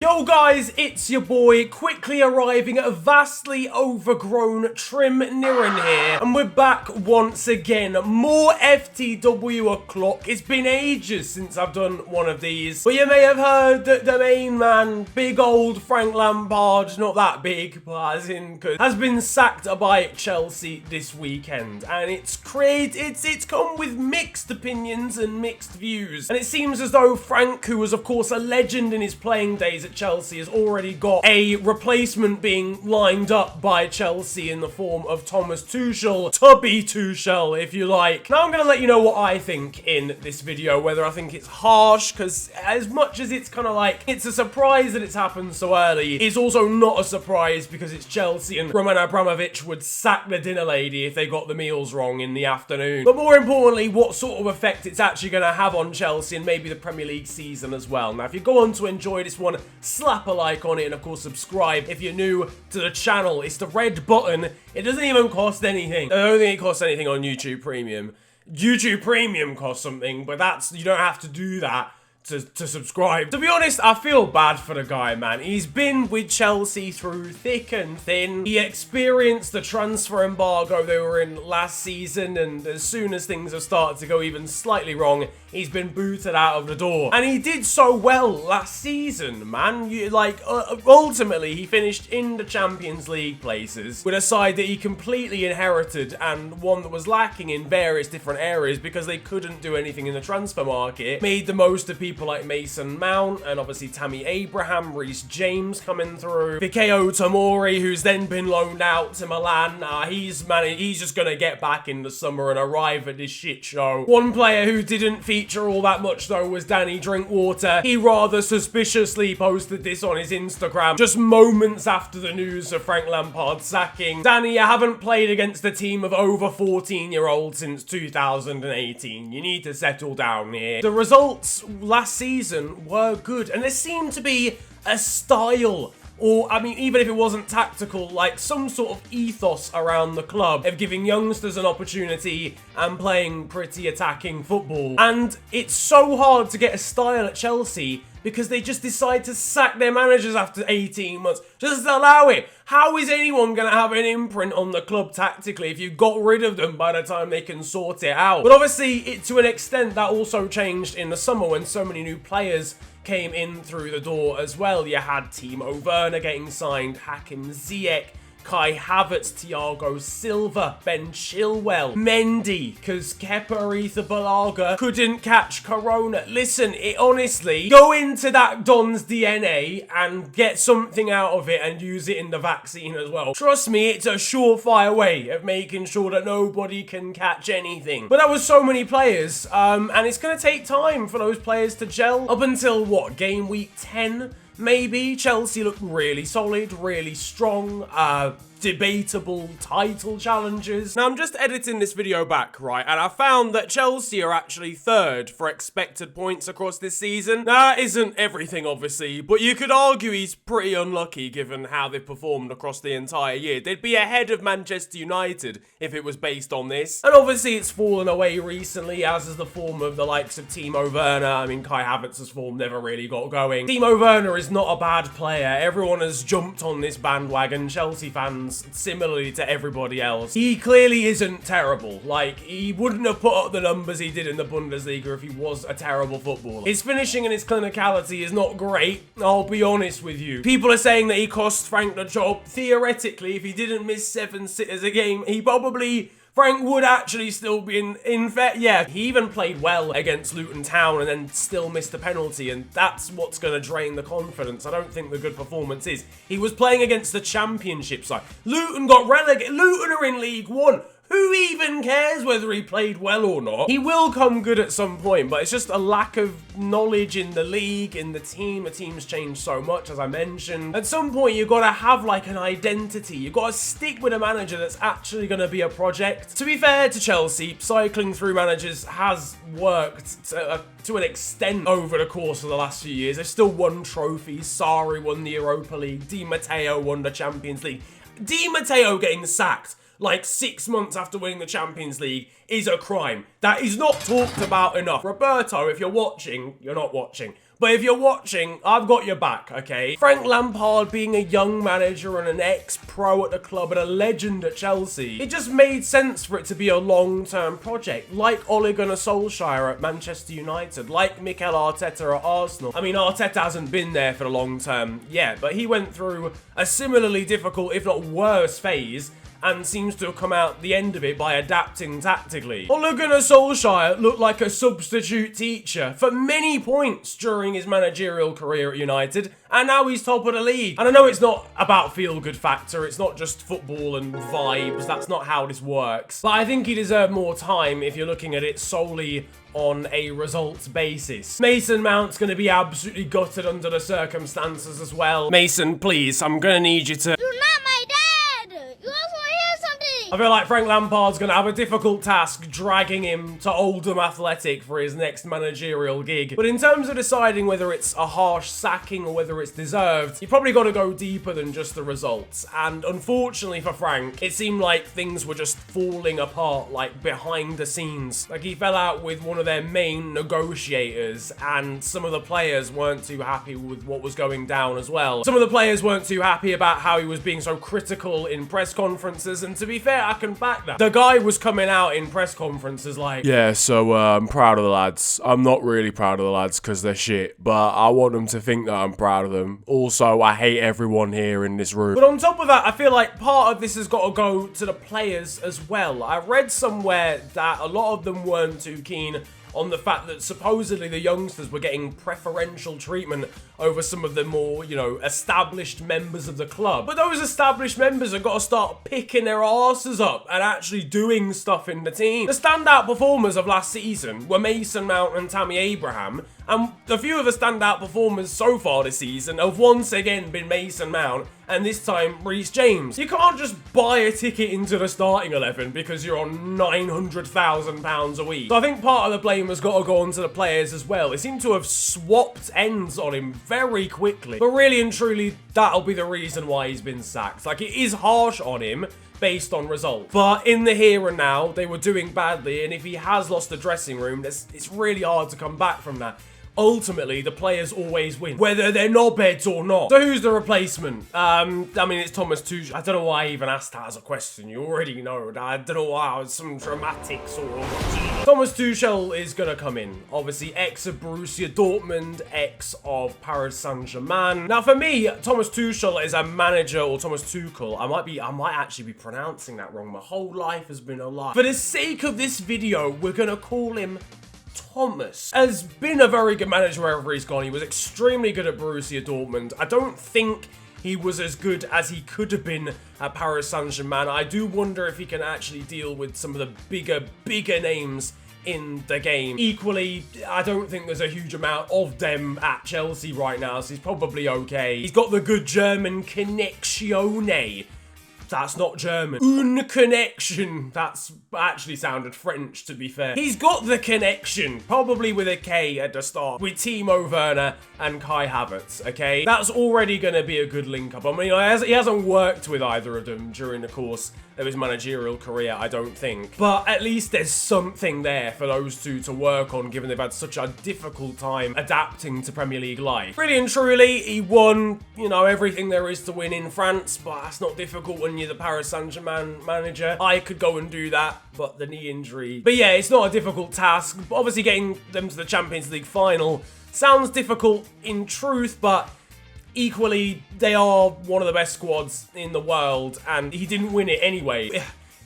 Yo guys, it's your boy, quickly arriving at a vastly overgrown Trim Niren here, and we're back once again. More FTW o'clock. It's been ages since I've done one of these, but you may have heard that the main man, big old Frank Lampard, not that big, but as in, has been sacked by Chelsea this weekend, and it's come with mixed opinions and mixed views, and it seems as though Frank, who was of course a legend in his playing days at Chelsea, has already got a replacement being lined up by Chelsea in the form of Thomas Tuchel, Tubby Tuchel, if you like. Now I'm going to let you know what I think in this video, whether I think it's harsh, because as much as it's kind of like, it's a surprise that it's happened so early, it's also not a surprise because it's Chelsea and Roman Abramovich would sack the dinner lady if they got the meals wrong in the afternoon. But more importantly, what sort of effect it's actually going to have on Chelsea and maybe the Premier League season as well. Now, if you go on to enjoy this one, slap a like on it, and of course subscribe if you're new to the channel. It's the red button. It doesn't even cost anything. I don't think it costs anything on YouTube Premium. YouTube Premium costs something, but you don't have to do that to subscribe. To be honest, I feel bad for the guy, man. He's been with Chelsea through thick and thin. He experienced the transfer embargo they were in last season, and as soon as things have started to go even slightly wrong, he's been booted out of the door. And he did so well last season, man. Ultimately, he finished in the Champions League places with a side that he completely inherited and one that was lacking in various different areas because they couldn't do anything in the transfer market. Made the most of people like Mason Mount and obviously Tammy Abraham, Reece James coming through, Fikayo Tomori, who's then been loaned out to Milan. He's just gonna get back in the summer and arrive at this shit show. One player who didn't feature all that much though was Danny Drinkwater. He rather suspiciously posted this on his Instagram just moments after the news of Frank Lampard sacking. Danny, you haven't played against a team of over 14-year-olds since 2018. You need to settle down here. The results last season were good, and there seemed to be a style, or, I mean, even if it wasn't tactical, like some sort of ethos around the club of giving youngsters an opportunity and playing pretty attacking football. And it's so hard to get a style at Chelsea because they just decide to sack their managers after 18 months. Just allow it. How is anyone going to have an imprint on the club tactically if you got rid of them by the time they can sort it out? But obviously, to an extent, that also changed in the summer when so many new players came in through the door as well. You had Timo Werner getting signed, Hakim Ziyech, Kai Havertz, Thiago Silva, Ben Chilwell, Mendy, because Kepa Arrizabalaga couldn't catch Corona. Listen, honestly, go into that Don's DNA and get something out of it and use it in the vaccine as well. Trust me, it's a surefire way of making sure that nobody can catch anything. But that was so many players, and it's going to take time for those players to gel. Up until, what, game week 10? Maybe. Chelsea looked really solid, really strong, debatable title challenges. Now, I'm just editing this video back, right, and I found that Chelsea are actually third for expected points across this season. That isn't everything, obviously, but you could argue he's pretty unlucky given how they've performed across the entire year. They'd be ahead of Manchester United if it was based on this. And obviously, it's fallen away recently, as is the form of the likes of Timo Werner. I mean, Kai Havertz's form never really got going. Timo Werner is not a bad player. Everyone has jumped on this bandwagon. Chelsea fans, similarly to everybody else. He clearly isn't terrible. Like, he wouldn't have put up the numbers he did in the Bundesliga if he was a terrible footballer. His finishing and his clinicality is not great, I'll be honest with you. People are saying that he cost Frank the job. Theoretically, if he didn't miss 7 sitters a game, Frank would actually still be in fair. Yeah, he even played well against Luton Town and then still missed a penalty, and that's what's going to drain the confidence. I don't think the good performance is. He was playing against the Championship side. Luton got relegated. Luton are in League One. Who even cares whether he played well or not? He will come good at some point, but it's just a lack of knowledge in the league, in the team. The team's changed so much, as I mentioned. At some point, you've got to have like an identity. You've got to stick with a manager that's actually going to be a project. To be fair to Chelsea, cycling through managers has worked to an extent over the course of the last few years. They've still won trophies. Sarri won the Europa League. Di Matteo won the Champions League. Di Matteo getting sacked like 6 months after winning the Champions League is a crime. That is not talked about enough. Roberto, if you're watching, you're not watching. But if you're watching, I've got your back, okay? Frank Lampard being a young manager and an ex-pro at the club and a legend at Chelsea, it just made sense for it to be a long-term project, like Ole Gunnar Solskjaer at Manchester United, like Mikel Arteta at Arsenal. I mean, Arteta hasn't been there for the long term yet, but he went through a similarly difficult, if not worse, phase and seems to have come out the end of it by adapting tactically. Ole Gunnar Solskjaer looked like a substitute teacher for many points during his managerial career at United, and now he's top of the league. And I know it's not about feel-good factor, it's not just football and vibes, that's not how this works. But I think he deserved more time if you're looking at it solely on a results basis. Mason Mount's going to be absolutely gutted under the circumstances as well. Mason, please, I'm going to need you to... You're not my dad! You also hear something! I feel like Frank Lampard's going to have a difficult task dragging him to Oldham Athletic for his next managerial gig. But in terms of deciding whether it's a harsh sacking or whether it's deserved, you probably got to go deeper than just the results. And unfortunately for Frank, it seemed like things were just falling apart, like behind the scenes. Like he fell out with one of their main negotiators, and some of the players weren't too happy with what was going down as well. Some of the players weren't too happy about how he was being so critical in press conferences, and to be fair, I can back that. The guy was coming out in press conferences like, yeah, so I'm proud of the lads. I'm not really proud of the lads because they're shit, but I want them to think that I'm proud of them. Also, I hate everyone here in this room. But on top of that, I feel like part of this has got to go to the players as well. I read somewhere that a lot of them weren't too keen on the fact that supposedly the youngsters were getting preferential treatment over some of the more, you know, established members of the club. But those established members have got to start picking their asses up and actually doing stuff in the team. The standout performers of last season were Mason Mount and Tammy Abraham, and a few of the standout performers so far this season have once again been Mason Mount and this time Reece James. You can't just buy a ticket into the starting 11 because you're on £900,000 a week. So I think part of the blame has got to go on to the players as well. They seem to have swapped ends on him very quickly. But really and truly, that'll be the reason why he's been sacked. Like, it is harsh on him based on results. But in the here and now, they were doing badly, and if he has lost the dressing room, it's really hard to come back from that. Ultimately, the players always win, whether they're knobheads or not. So who's the replacement? I mean, it's Thomas Tuchel. I don't know why I even asked that as a question. You already know. I don't know why. It's some dramatic sort of... Thomas Tuchel is going to come in. Obviously, ex of Borussia Dortmund, ex of Paris Saint-Germain. Now, for me, Thomas Tuchel is a manager, or Thomas Tuchel. I might actually be pronouncing that wrong. My whole life has been a lie. For the sake of this video, we're going to call him Thomas. Has been a very good manager wherever he's gone. He was extremely good at Borussia Dortmund. I don't think he was as good as he could have been at Paris Saint-Germain. I do wonder if he can actually deal with some of the bigger names in the game. Equally, I don't think there's a huge amount of them at Chelsea right now, so he's probably okay. He's got the good German connectione. That's not German. Une connection. That's actually sounded French, to be fair. He's got the connection, probably with a K at the start, with Timo Werner and Kai Havertz, okay? That's already going to be a good link-up. I mean, he hasn't worked with either of them during the course of his managerial career, I don't think. But at least there's something there for those two to work on, given they've had such a difficult time adapting to Premier League life. Really and truly, he won, you know, everything there is to win in France, but that's not difficult when you're the Paris Saint-Germain manager. I could go and do that, but the knee injury. But yeah, it's not a difficult task. Obviously, getting them to the Champions League final sounds difficult in truth, but equally, they are one of the best squads in the world, and he didn't win it anyway.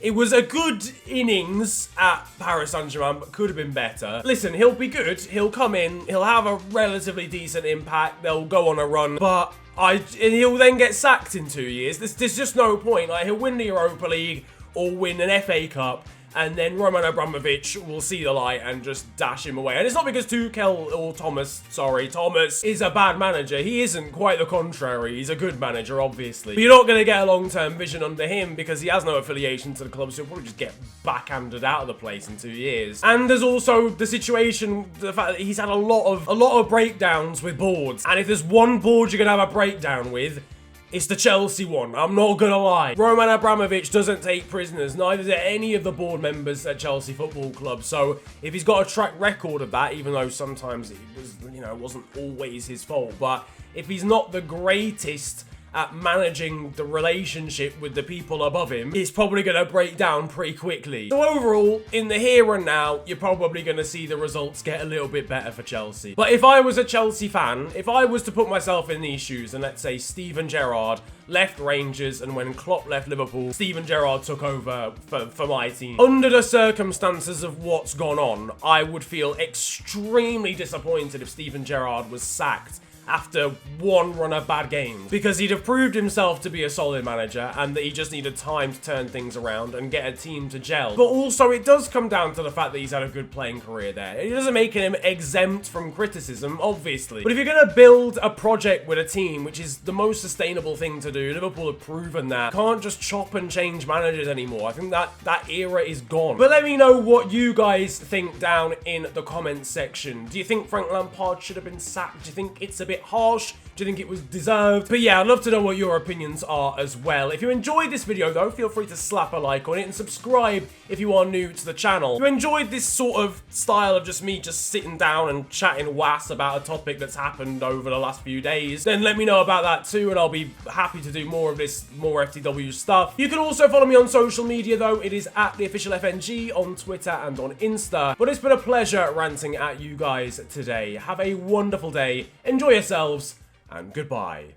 It was a good innings at Paris Saint-Germain, but could have been better. Listen, he'll be good. He'll come in. He'll have a relatively decent impact. They'll go on a run, but and he'll then get sacked in 2 years. There's just no point. Like, he'll win the Europa League or win an FA Cup, and then Roman Abramovich will see the light and just dash him away. And it's not because Tuchel or Thomas is a bad manager. He isn't, quite the contrary. He's a good manager, obviously. But you're not going to get a long-term vision under him because he has no affiliation to the club, so he'll probably just get backhanded out of the place in 2 years. And there's also the situation, the fact that he's had a lot of breakdowns with boards. And if there's one board you're going to have a breakdown with, It's the Chelsea one, I'm not gonna lie. Roman Abramovich doesn't take prisoners, neither do any of the board members at Chelsea Football Club. So if he's got a track record of that, even though sometimes it was, you know, it wasn't always his fault, but if he's not the greatest at managing the relationship with the people above him, he's probably going to break down pretty quickly. So overall, in the here and now, you're probably going to see the results get a little bit better for Chelsea. But if I was a Chelsea fan, if I was to put myself in these shoes, and let's say Steven Gerrard left Rangers, and when Klopp left Liverpool, Steven Gerrard took over for my team. Under the circumstances of what's gone on, I would feel extremely disappointed if Steven Gerrard was sacked after one run of bad games, because he'd have proved himself to be a solid manager and that he just needed time to turn things around and get a team to gel. But also it does come down to the fact that he's had a good playing career there. It doesn't make him exempt from criticism, obviously. But if you're going to build a project with a team, which is the most sustainable thing to do, Liverpool have proven that, you can't just chop and change managers anymore. I think that era is gone. But let me know what you guys think down in the comments section. Do you think Frank Lampard should have been sacked? Do you think it's a bit harsh? Do you think it was deserved? But yeah, I'd love to know what your opinions are as well. If you enjoyed this video though, feel free to slap a like on it and subscribe if you are new to the channel. If you enjoyed this sort of style of just me just sitting down and chatting was about a topic that's happened over the last few days, then let me know about that too, and I'll be happy to do more of this MoreFTW stuff. You can also follow me on social media though. It is at the official FNG on Twitter and on Insta. But it's been a pleasure ranting at you guys today. Have a wonderful day. Enjoy yourselves. And goodbye.